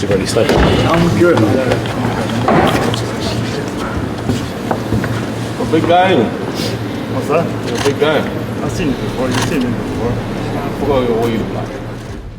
really studied? I'm good, man. A big guy. What's that? You're a big guy. I've seen it before. You've seen it before. I forgot what you like.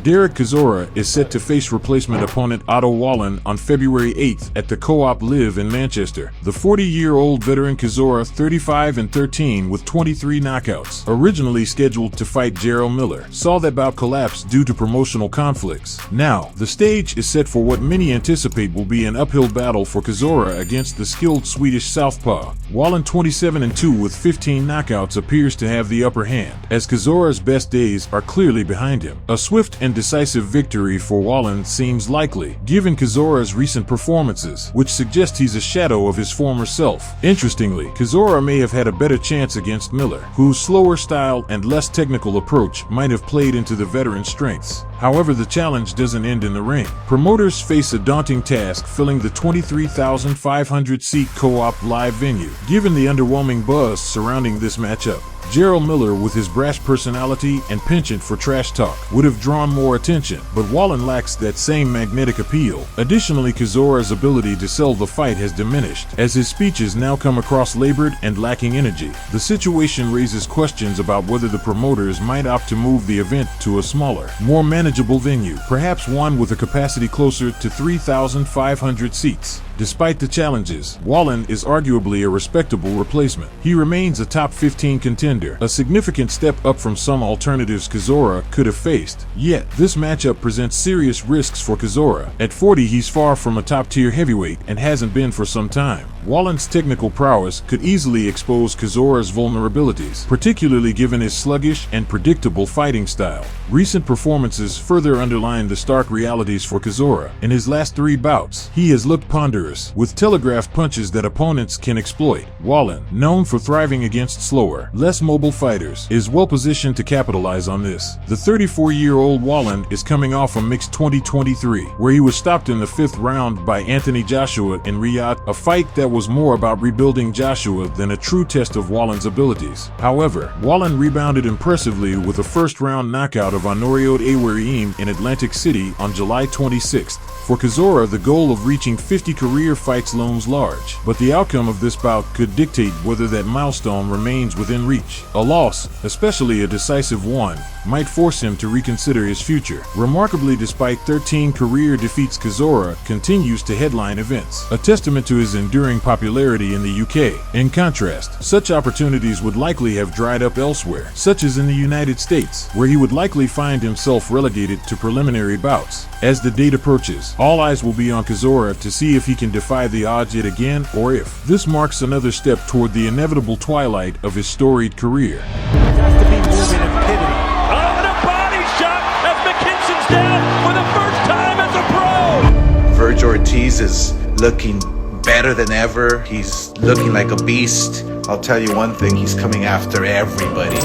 Dereck Chisora is set to face replacement opponent Otto Wallin on February 8th at the Co-op Live in Manchester. The 40-year-old veteran Chisora, 35-13 with 23 knockouts, originally scheduled to fight Jarrell Miller, saw that bout collapse due to promotional conflicts. Now, the stage is set for what many anticipate will be an uphill battle for Chisora against the skilled Swedish southpaw. Wallin, 27-2 with 15 knockouts, appears to have the upper hand, as Chisora's best days are clearly behind him. A swift and decisive victory for Wallin seems likely, given Chisora's recent performances, which suggest he's a shadow of his former self. Interestingly, Chisora may have had a better chance against Miller, whose slower style and less technical approach might have played into the veteran's strengths. However, the challenge doesn't end in the ring. Promoters face a daunting task filling the 23,500-seat Co-op Live venue, given the underwhelming buzz surrounding this matchup. Jarrell Miller, with his brash personality and penchant for trash talk, would have drawn more attention, but Wallin lacks that same magnetic appeal. Additionally, Chisora's ability to sell the fight has diminished, as his speeches now come across labored and lacking energy. The situation raises questions about whether the promoters might opt to move the event to a smaller, more manageable venue, perhaps one with a capacity closer to 3,500 seats. Despite the challenges, Wallin is arguably a respectable replacement. He remains a top 15 contender, a significant step up from some alternatives Chisora could have faced. Yet, this matchup presents serious risks for Chisora. At 40, he's far from a top-tier heavyweight and hasn't been for some time. Wallin's technical prowess could easily expose Chisora's vulnerabilities, particularly given his sluggish and predictable fighting style. Recent performances further underline the stark realities for Chisora. In his last 3 bouts, he has looked ponderous, with telegraphed punches that opponents can exploit. Wallin, known for thriving against slower, less mobile fighters, is well positioned to capitalize on this. The 34-year-old Wallin is coming off a mixed 2023, where he was stopped in the 5th round by Anthony Joshua in Riyadh, a fight that was more about rebuilding Joshua than a true test of Wallin's abilities. However, Wallin rebounded impressively with a first-round knockout of Honorio Awareem in Atlantic City on July 26th. For Chisora, the goal of reaching 50 career fights looms large, but the outcome of this bout could dictate whether that milestone remains within reach. A loss, especially a decisive one, might force him to reconsider his future. Remarkably, despite 13 career defeats, Chisora continues to headline events, a testament to his enduring popularity in the UK. In contrast, such opportunities would likely have dried up elsewhere, such as in the United States, where he would likely find himself relegated to preliminary bouts. As the date approaches, all eyes will be on Chisora to see if he can defy the odds yet again, or if this marks another step toward the inevitable twilight of his storied career. It has to be moving and pivoting. Oh, and a body shot as McKinson's down for the first time as a pro! Verge Ortiz is looking better than ever. He's looking like a beast. I'll tell you one thing, he's coming after everybody.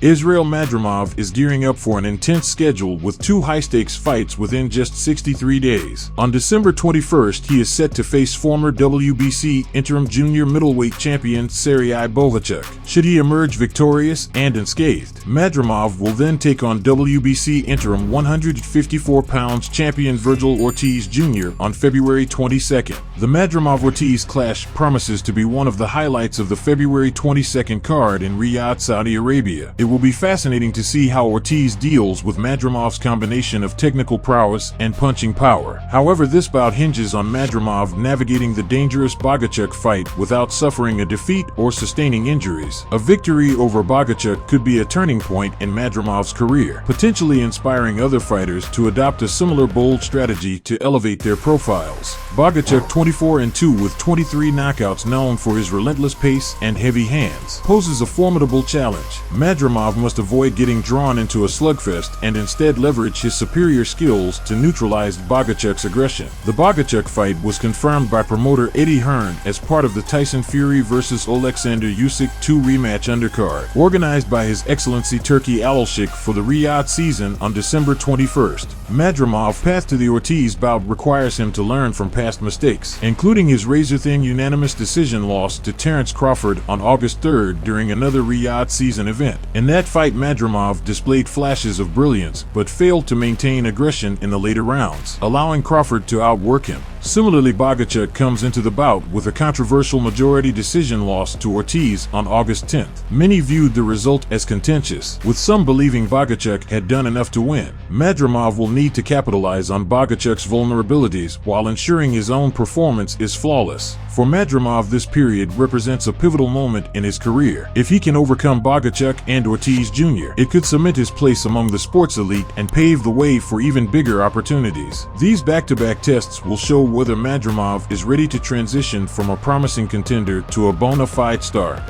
Israel Madrimov is gearing up for an intense schedule with 2 high-stakes fights within just 63 days. On December 21st, he is set to face former WBC interim junior middleweight champion Sergei Bohachuk. Should he emerge victorious and unscathed, Madrimov will then take on WBC interim 154 pounds champion Vergil Ortiz Jr. on February 22nd. The Madrimov-Ortiz clash promises to be one of the highlights of the February 22nd card in Riyadh, Saudi Arabia. It will be fascinating to see how Ortiz deals with Madrimov's combination of technical prowess and punching power. However, this bout hinges on Madrimov navigating the dangerous Bohachuk fight without suffering a defeat or sustaining injuries. A victory over Bohachuk could be a turning point in Madrimov's career, potentially inspiring other fighters to adopt a similar bold strategy to elevate their profiles. Bohachuk, 24-2 with 23 knockouts, known for his relentless pace and heavy hands, poses a formidable challenge. Madrimov must avoid getting drawn into a slugfest and instead leverage his superior skills to neutralize Bohachuk's aggression. The Bohachuk fight was confirmed by promoter Eddie Hearn as part of the Tyson Fury vs. Alexander Usyk 2 rematch undercard, organized by His Excellency Turki Alalshik for the Riyadh season on December 21st. Madrimov's path to the Ortiz bout requires him to learn from past mistakes, including his razor-thin unanimous decision loss to Terence Crawford on August 3rd during another Riyadh season event. that fight, Madrimov displayed flashes of brilliance, but failed to maintain aggression in the later rounds, allowing Crawford to outwork him. Similarly, Bohachuk comes into the bout with a controversial majority decision loss to Ortiz on August 10th. Many viewed the result as contentious, with some believing Bohachuk had done enough to win. Madrimov will need to capitalize on Bohachuk's vulnerabilities while ensuring his own performance is flawless. For Madrimov, this period represents a pivotal moment in his career. If he can overcome Bohachuk and Ortiz Jr., it could cement his place among the sports elite and pave the way for even bigger opportunities. These back-to-back tests will show whether Madrimov is ready to transition from a promising contender to a bona fide star.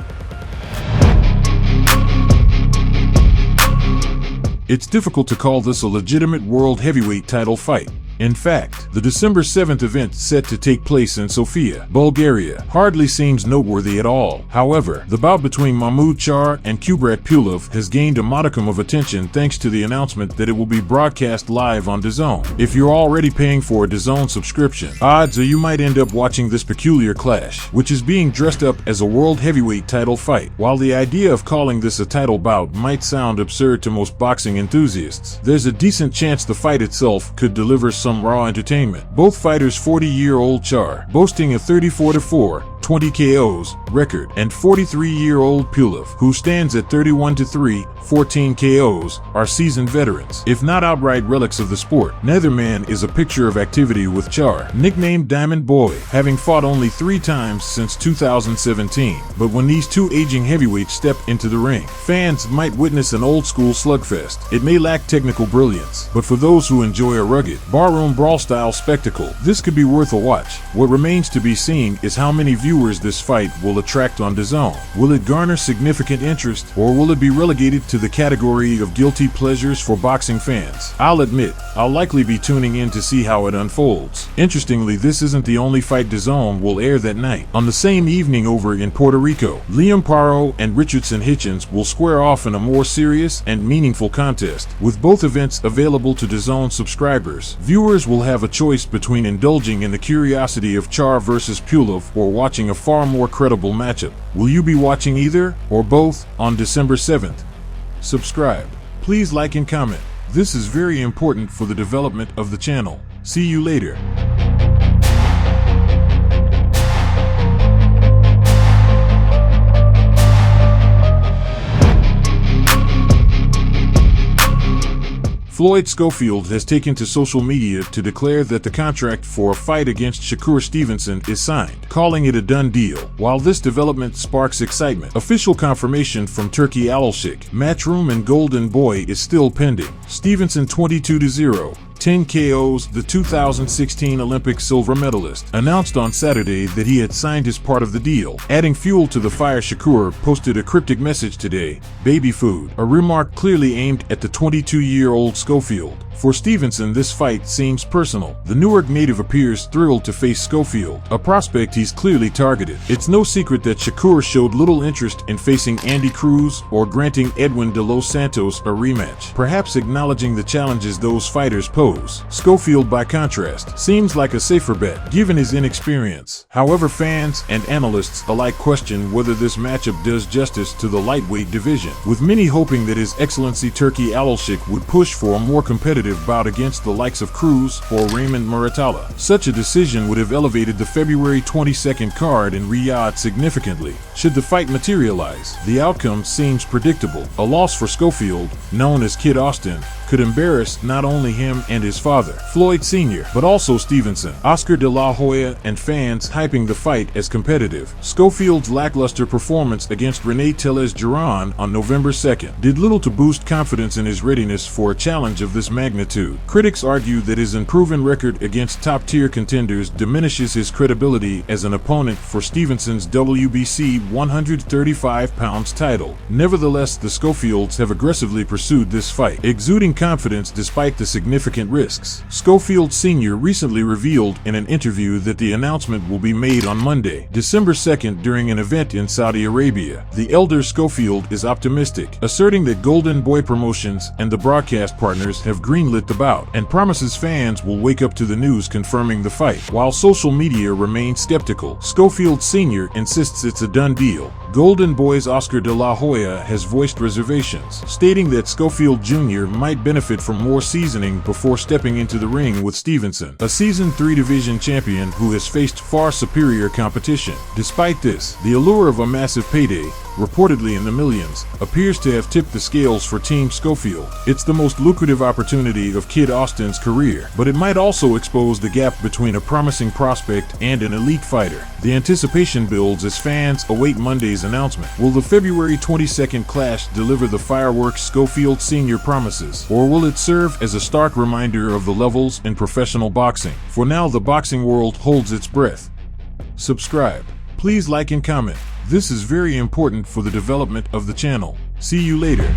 It's difficult to call this a legitimate world heavyweight title fight. In fact, the December 7th event set to take place in Sofia, Bulgaria, hardly seems noteworthy at all. However, the bout between Mahmoud Charr and Kubrat Pulev has gained a modicum of attention thanks to the announcement that it will be broadcast live on DAZN. If you're already paying for a DAZN subscription, odds are you might end up watching this peculiar clash, which is being dressed up as a world heavyweight title fight. While the idea of calling this a title bout might sound absurd to most boxing enthusiasts, there's a decent chance the fight itself could deliver some raw entertainment. Both fighters, 40-year-old Charr, boasting a 34-4, 20 KOs record, and 43-year-old Pulev, who stands at 31-3, 14 KOs, are seasoned veterans, if not outright relics of the sport. Neither man is a picture of activity, with Charr, nicknamed Diamond Boy, having fought only 3 times since 2017. But when these two aging heavyweights step into the ring, fans might witness an old-school slugfest. It may lack technical brilliance, but for those who enjoy a rugged, barroom brawl-style spectacle, this could be worth a watch. What remains to be seen is how many viewers this fight will attract on DAZN. Will it garner significant interest, or will it be relegated to the category of guilty pleasures for boxing fans? I'll admit, I'll likely be tuning in to see how it unfolds. Interestingly, this isn't the only fight DAZN will air that night. On the same evening over in Puerto Rico, Paro and Richardson Hitchins will square off in a more serious and meaningful contest. With both events available to DAZN subscribers, viewers will have a choice between indulging in the curiosity of Charr versus Pulev or watching a far more credible matchup. Will you be watching either or both on December 7th? Subscribe. Please like and comment. This is very important for the development of the channel. See you later. Floyd Schofield has taken to social media to declare that the contract for a fight against Shakur Stevenson is signed, calling it a done deal. While this development sparks excitement, official confirmation from Turkey Alshik, Matchroom and Golden Boy is still pending. Stevenson 22-0. 10 KOs, the 2016 Olympic silver medalist, announced on Saturday that he had signed his part of the deal. Adding fuel to the fire, Shakur posted a cryptic message today, "Baby food," a remark clearly aimed at the 22-year-old Schofield. For Stevenson, this fight seems personal. The Newark native appears thrilled to face Schofield, a prospect he's clearly targeted. It's no secret that Shakur showed little interest in facing Andy Cruz or granting Edwin de los Santos a rematch, perhaps acknowledging the challenges those fighters pose. Schofield, by contrast, seems like a safer bet, given his inexperience. However, fans and analysts alike question whether this matchup does justice to the lightweight division, with many hoping that His Excellency Turkey Alshik would push for a more competitive bout against the likes of Cruz or Raymond Muratalla. Such a decision would have elevated the February 22nd card in Riyadh significantly. Should the fight materialize, the outcome seems predictable. A loss for Schofield, known as Kid Austin, could embarrass not only him and his father, Floyd Sr., but also Stevenson, Oscar de la Hoya, and fans hyping the fight as competitive. Schofield's lackluster performance against Rene Tellez Duran on November 2nd did little to boost confidence in his readiness for a challenge of this magnitude. Critics argue that his unproven record against top-tier contenders diminishes his credibility as an opponent for Stevenson's WBC 135 pounds title. Nevertheless, the Schofields have aggressively pursued this fight, exuding confidence despite the significant risks. Schofield Sr. recently revealed in an interview that the announcement will be made on Monday, December 2nd, during an event in Saudi Arabia. The elder Schofield is optimistic, asserting that Golden Boy Promotions and the broadcast partners have greenlit the bout, and promises fans will wake up to the news confirming the fight. While social media remains skeptical, Schofield Sr. insists it's a done deal. Golden Boy's Oscar de la Hoya has voiced reservations, stating that Schofield Jr. might benefit from more seasoning before stepping into the ring with Stevenson, a Season 3 division champion who has faced far superior competition. Despite this, the allure of a massive payday, reportedly in the millions, appears to have tipped the scales for Team Schofield. It's the most lucrative opportunity of Kid Austin's career, but it might also expose the gap between a promising prospect and an elite fighter. The anticipation builds as fans await Monday's announcement. Will the February 22nd clash deliver the fireworks Schofield Sr. promises, or will it serve as a stark reminder of the levels in professional boxing? For now, the boxing world holds its breath. Subscribe. Please like and comment. This is very important for the development of the channel. See you later.